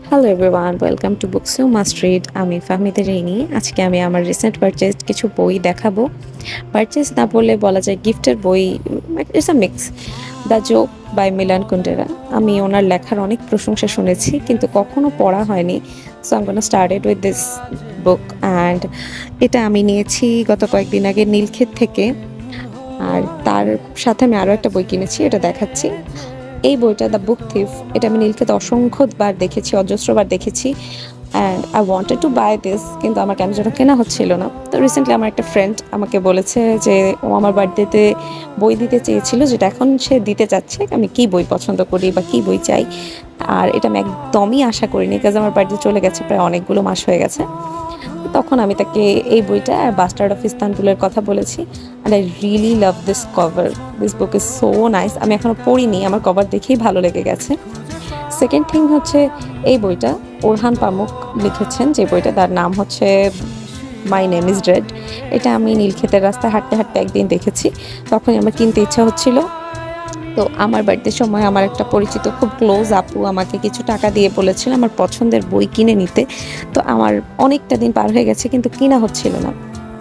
Hello everyone, welcome to books you must read. আমি Fahmida rainy. আজকে আমি আমার রিসেন্ট পারচেজড কিছু বই দেখাবো। পারচেজ না বললে বলা যায় গিফটের বই। It's a mix. The joke by Milan Kundera. আমি ওনার লেখার অনেক প্রশংসা শুনেছি কিন্তু কখনো পড়া হয়নি। So I am gonna started with this book and এটা আমি নিয়েছি গত কয়েকদিন আগে নীলক্ষেত থেকে। আর তার সাথে আমি আরও একটা বই কিনেছি, এটা দেখাচ্ছি। এই বইটা দ্য বুক থিফ, এটা আমি নীলক্ষেতে অসংখ্যবার দেখেছি, অজস্রবার দেখেছি and I wanted to buy this, কিন্তু আমার কেন যেন কেনা হচ্ছিল না। তো রিসেন্টলি আমার একটা ফ্রেন্ড আমাকে বলেছে যে ও আমার বার্থডেতে বই দিতে চেয়েছিল, যেটা এখন সে দিতে চাচ্ছে। আমি কী বই পছন্দ করি বা কী বই চাই, আর এটা আমি একদমই আশা করিনি, কাজ আমার বার্থডে চলে গেছে, প্রায় অনেকগুলো মাস হয়ে গেছে। তখন আমি তাকে এই বইটা আর বাস্টার্ড অফ ইস্তানবুলের কথা বলেছি। And I really love this cover. This book is so nice. আমি এখনও পড়িনি, আমার কভার দেখেই ভালো লেগে গেছে। সেকেন্ড থিং হচ্ছে এই বইটা ওরহান পামুক লিখেছেন, যে বইটা তার নাম হচ্ছে মাই নেম ইজ রেড। এটা আমি নীলক্ষেতের রাস্তায় হাঁটতে হাঁটতে একদিন দেখেছি, তখনই আমার কিনতে ইচ্ছা হচ্ছিল। তো আমার বার্থডের সময় আমার একটা পরিচিত খুব ক্লোজ আপু আমাকে কিছু টাকা দিয়ে বলেছিল আমার পছন্দের বই কিনে নিতে। তো আমার অনেকটা দিন পার হয়ে গেছে কিন্তু কিনা হচ্ছিল না।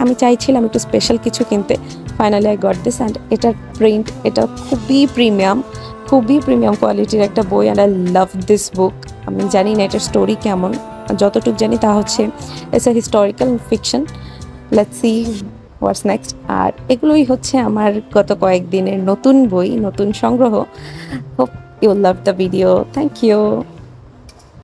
আমি চাইছিলাম একটু স্পেশাল কিছু কিনতে। Finally I got this and এটার প্রিন্ট, এটা খুবই প্রিমিয়াম কোয়ালিটির একটা বই and I love this book. আমি জানি না এটার স্টোরি কেমন, যতটুকু জানি তা হচ্ছে it's a historical fiction. Let's see what's next. আর এগুলোই হচ্ছে আমার গত কয়েকদিনের নতুন বই, নতুন সংগ্রহ। Hope you love the video. Thank you.